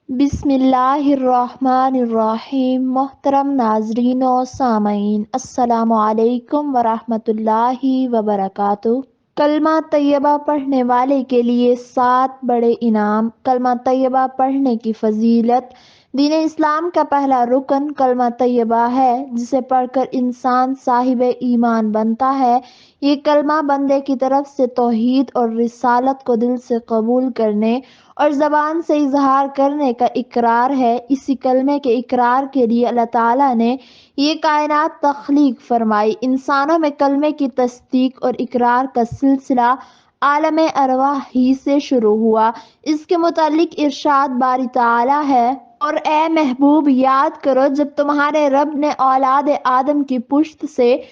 बिस्मिल्लाहिर्रहमानिर्रहीम। मोहतरम नाजरीन और सामईन, अस्सलामु अलैकुम वरहमतुल्लाहि वबरकातुहू। कलमा तैयबा पढ़ने वाले के लिए 7 बड़े इनाम। कलमा तैयबा पढ़ने की फजीलत। दीन इस्लाम का पहला रुकन कलमा तैयबा है, जिसे पढ़कर इंसान साहिब ईमान बनता है। ये कलमा बंदे की तरफ से तौहीद और रिसालत को दिल से कबूल करने और ज़बान से इजहार करने का इकरार है। इसी कलमे के इकरार के लिए अल्लाह ताला ने ये कायनात तख्लीक फरमाई। इंसानों में कलमे की तस्दीक और इकरार का सिलसिला आलम अरवाह ही से शुरू हुआ। इसके मुतालिक इरशाद बारी ताला है, और ए महबूब याद करो जब तुम्हारे रब ने औलाद आदम की पुश्त से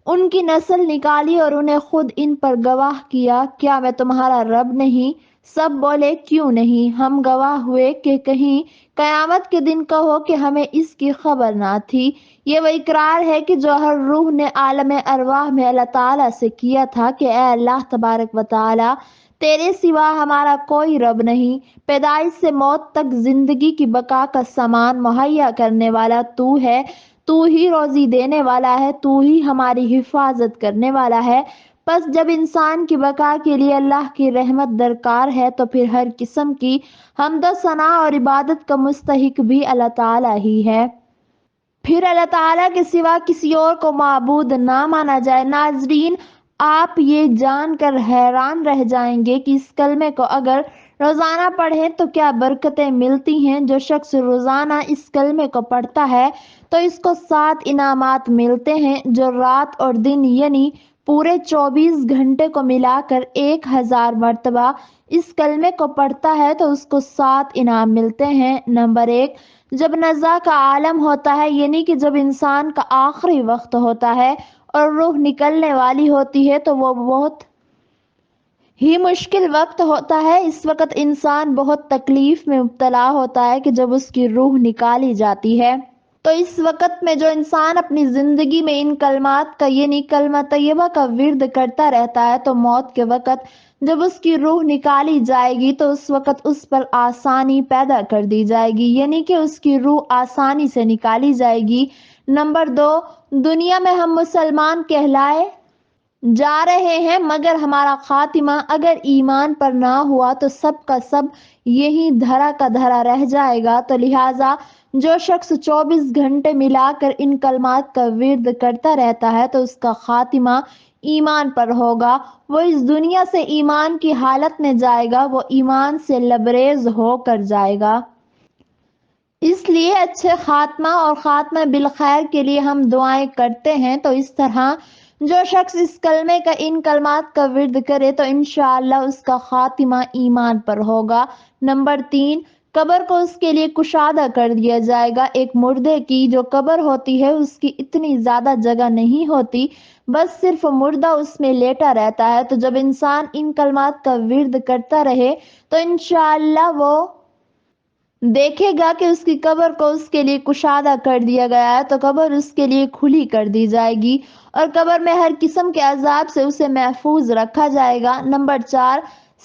उनकी नस्ल निकाली और उन्हें खुद इन पर गवाह किया, क्या मैं तुम्हारा रब नहीं? सब बोले क्यों नहीं, हम गवाह हुए कि कहीं कयामत के दिन कहो कि हमें इसकी खबर ना थी। ये वो इकरार है कि जो हर रूह ने आलम अरवाह में अल्लाह ताला से किया था कि ए अल्लाह तबारक व ताला, तेरे सिवा हमारा कोई रब नहीं। पैदाइश से मौत तक जिंदगी की बका का सामान मुहैया करने वाला तू है। तू ही रोजी देने वाला है, तू ही हमारी हिफाजत करने वाला है। बस जब इंसान की बका के लिए अल्लाह की रहमत दरकार है तो फिर हर किस्म की हम्द सना और इबादत का मुस्तहिक भी अल्लाह ताला ही है। फिर अल्लाह ताला के सिवा किसी और को माबूद ना माना जाए। नाजरीन, आप ये जानकर हैरान रह जाएंगे कि इस कलमे को अगर रोजाना पढ़ें तो क्या बरकतें मिलती हैं। जो शख्स रोजाना इस कलमे को पढ़ता है तो इसको 7 इनामात मिलते हैं। जो रात और दिन यानी पूरे 24 घंटे को मिलाकर 1000 मर्तबा इस कलमे को पढ़ता है तो उसको 7 इनाम मिलते हैं। नंबर 1, जब नज़ा का आलम होता है, यानी कि जब इंसान का आखिरी वक्त होता है और रूह निकलने वाली होती है, तो वो बहुत ही मुश्किल वक्त होता है। इस वक्त इंसान बहुत तकलीफ में मुब्तला होता है कि जब उसकी रूह निकाली जाती है। तो इस वक्त में जो इंसान अपनी जिंदगी में इन कलमात का यानी कलमा तैयबा का विर्द करता रहता है, तो मौत के वक्त जब उसकी रूह निकाली जाएगी तो उस वक्त उस पर आसानी पैदा कर दी जाएगी, यानी कि उसकी रूह आसानी से निकाली जाएगी। नंबर 2, दुनिया में हम मुसलमान कहलाए जा रहे हैं, मगर हमारा खातिमा अगर ईमान पर ना हुआ तो सब का सब यही धरा का धरा रह जाएगा। तो लिहाजा जो शख्स 24 घंटे मिलाकर इन कलमात का विर्द करता रहता है तो उसका खातिमा ईमान पर होगा। वो इस दुनिया से ईमान की हालत में जाएगा, वो ईमान से लबरेज होकर जाएगा। इसलिए अच्छे खात्मा और खात्मा बिल खैर के लिए हम दुआएं करते हैं। तो इस तरह जो शख्स इस कलमे का इन कलमात का विर्द करे तो इंशाअल्लाह उसका खातिमा ईमान पर होगा। नंबर 3, कब्र को उसके लिए कुशादा कर दिया जाएगा। एक मुर्दे की जो कब्र होती है उसकी इतनी ज्यादा जगह नहीं होती, बस सिर्फ मुर्दा उसमें लेटा रहता है। तो जब इंसान इन कलमात का विर्द करता रहे तो इंशाअल्लाह वो देखेगा कि उसकी कब्र को उसके लिए कुशादा कर दिया गया है, तो कब्र उसके लिए खुली कर दी जाएगी और कब्र में हर किस्म के अजाब से उसे महफूज रखा जाएगा। नंबर 4,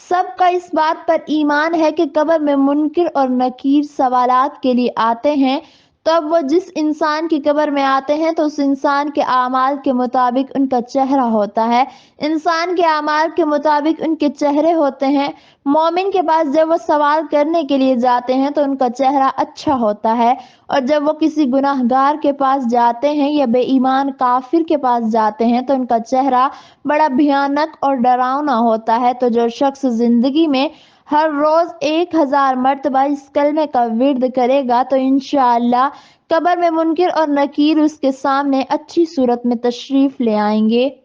सबका इस बात पर ईमान है कि कब्र में मुनकिर और नकीर सवालात के लिए आते हैं। तब वो जिस इंसान की कब्र में आते हैं तो उस इंसान के आमाल के मुताबिक उनका चेहरा होता है, इंसान के आमाल के मुताबिक उनके चेहरे होते हैं। मोमिन के पास जब वो सवाल करने के लिए जाते हैं तो उनका चेहरा अच्छा होता है, और जब वो किसी गुनाहगार के पास जाते हैं या बेईमान काफिर के पास जाते हैं तो उनका चेहरा बड़ा भयानक और डरावना होता है। तो जो शख्स जिंदगी में हर रोज 1000 मर्तबा इस कलमे का विर्द करेगा तो इंशाअल्लाह कब्र में मुनकिर और नकीर उसके सामने अच्छी सूरत में तशरीफ ले आएंगे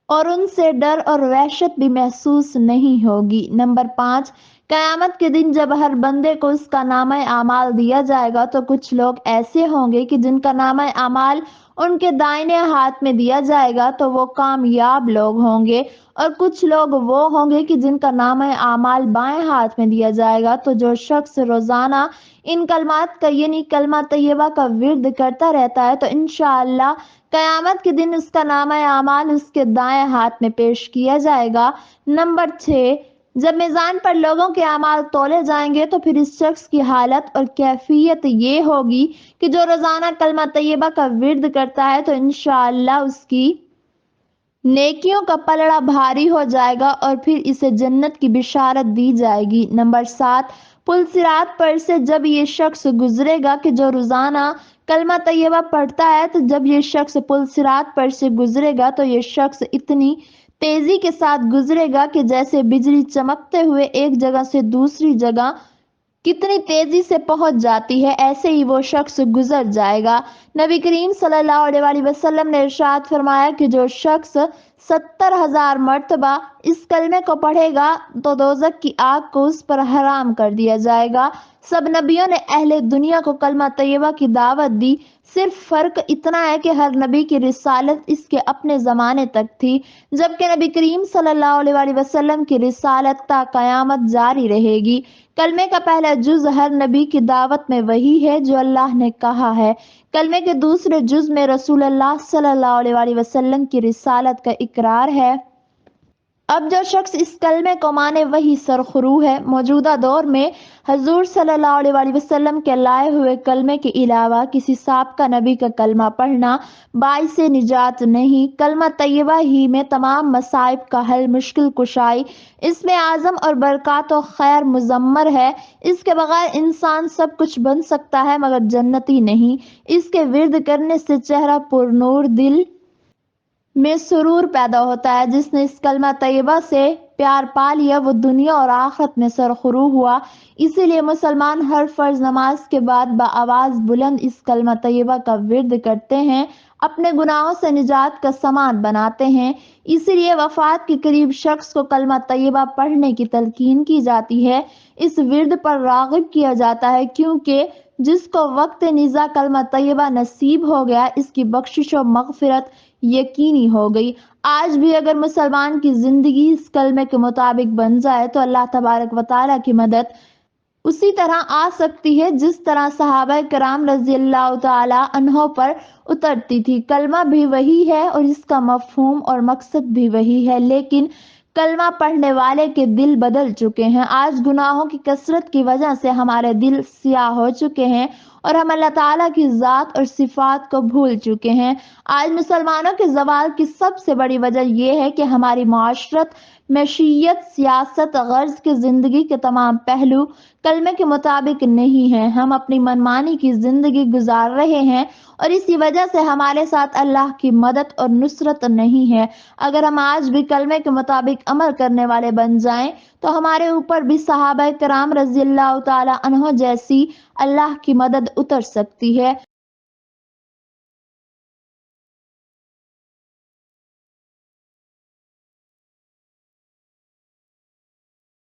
और उनसे डर और वहशत भी महसूस नहीं होगी। नंबर 5, कयामत के दिन जब हर बंदे को उसका नामा आमाल दिया जाएगा तो कुछ लोग ऐसे होंगे कि जिनका नामा आमाल उनके दाहिने हाथ में दिया जाएगा तो वो कामयाब लोग होंगे, और कुछ लोग वो होंगे कि जिनका नामा आमाल बाएं हाथ में दिया जाएगा। तो जो शख्स रोजाना इन कलमात का यानी कलमा तैयबा का विर्द करता रहता है तो इंशाअल्लाह कयामत के दिन उसका नामा आमाल उसके दाएं हाथ में पेश किया जाएगा। नंबर 6, جب میزان پر لوگوں کے اعمال تولے جائیں گے تو پھر اس شخص کی حالت اور کیفیت یہ ہوگی کہ جو روزانہ کلمہ طیبہ کا ورد کرتا ہے تو انشاءاللہ اس کی نیکیوں کا پلڑا بھاری ہو جائے گا اور پھر اسے جنت کی بشارت دی جائے گی۔ نمبر 7، پل صراط پر سے جب یہ شخص گزرے گا کہ جو روزانہ کلمہ طیبہ پڑھتا ہے، تو جب یہ شخص پل صراط پر سے گزرے گا تو یہ شخص اتنی تیزی کے ساتھ گزرے گا کہ جیسے بجلی چمکتے ہوئے ایک جگہ سے دوسری جگہ کتنی تیزی سے پہنچ جاتی ہے، ایسے ہی وہ شخص گزر جائے گا۔ نبی کریم صلی اللہ علیہ وآلہ وسلم نے ارشاد فرمایا کہ جو شخص 70,000 مرتبہ اس کلمے کو پڑھے گا تو دوزخ کی آگ کو اس پر حرام کر دیا جائے گا۔ سب نبیوں نے اہل دنیا کو کلمہ طیبہ کی دعوت دی، صرف فرق اتنا ہے کہ ہر نبی کی رسالت اس کے اپنے زمانے تک تھی، جبکہ نبی کریم صلی اللہ علیہ وآلہ وسلم کی رسالت تا قیامت جاری رہے گی۔ کلمے کا پہلا جز ہر نبی کی دعوت میں وہی ہے جو اللہ نے کہا ہے۔ کلمے کے دوسرے جز میں رسول اللہ صلی اللہ علیہ وآلہ وسلم کی رسالت کا اقرار ہے۔ اب جو شخص اس کلمے کو مانے وہی سرخرو ہے۔ موجودہ دور میں حضور صلی اللہ علیہ وآلہ وسلم کے لائے ہوئے کلمے کے علاوہ کسی سابقہ نبی کا کلمہ پڑھنا باعث نجات نہیں۔ کلمہ طیبہ ہی میں تمام مصائب کا حل، مشکل کشائی، اس میں اعظم اور برکات و خیر مضمر ہے۔ اس کے بغیر انسان سب کچھ بن سکتا ہے مگر جنتی نہیں۔ اس کے ورد کرنے سے چہرہ پر نور، دل میں سرور پیدا ہوتا ہے۔ جس نے اس کلمہ طیبہ سے پیار پا لیا وہ دنیا اور آخرت میں سرخرو ہوا۔ اسی لیے مسلمان ہر فرض نماز کے بعد بآواز بلند اس کلمہ طیبہ کا ورد کرتے ہیں، اپنے گناہوں سے نجات کا سامان بناتے ہیں۔ اسی لیے وفات کے قریب شخص کو کلمہ طیبہ پڑھنے کی تلقین کی جاتی ہے، اس ورد پر راغب کیا جاتا ہے، کیونکہ جس کو وقت نزا کلمہ طیبہ نصیب ہو گیا اس کی بخشش و مغفرت یقینی ہو گئی۔ آج بھی اگر مسلمان کی زندگی اس کلمے کے مطابق بن جائے تو اللہ تبارک و تعالیٰ کی مدد اسی طرح آ سکتی ہے جس طرح صحابہ کرام رضی اللہ تعالیٰ عنہ پر اترتی تھی۔ کلمہ بھی وہی ہے اور اس کا مفہوم اور مقصد بھی وہی ہے، لیکن کلمہ پڑھنے والے کے دل بدل چکے ہیں۔ آج گناہوں کی کثرت کی وجہ سے ہمارے دل سیاہ ہو چکے ہیں اور ہم اللہ تعالیٰ کی ذات اور صفات کو بھول چکے ہیں۔ آج مسلمانوں کے زوال کی سب سے بڑی وجہ یہ ہے کہ ہماری معاشرت، معیشت، سیاست، غرض کی زندگی کے تمام پہلو کلمے کے مطابق نہیں ہیں۔ ہم اپنی منمانی کی زندگی گزار رہے ہیں اور اسی وجہ سے ہمارے ساتھ اللہ کی مدد اور نصرت نہیں ہے۔ اگر ہم آج بھی کلمے کے مطابق عمل کرنے والے بن جائیں تو ہمارے اوپر بھی صحابہ کرام رضی اللہ تعالیٰ عنہ جیسی اللہ کی مدد اتر سکتی ہے۔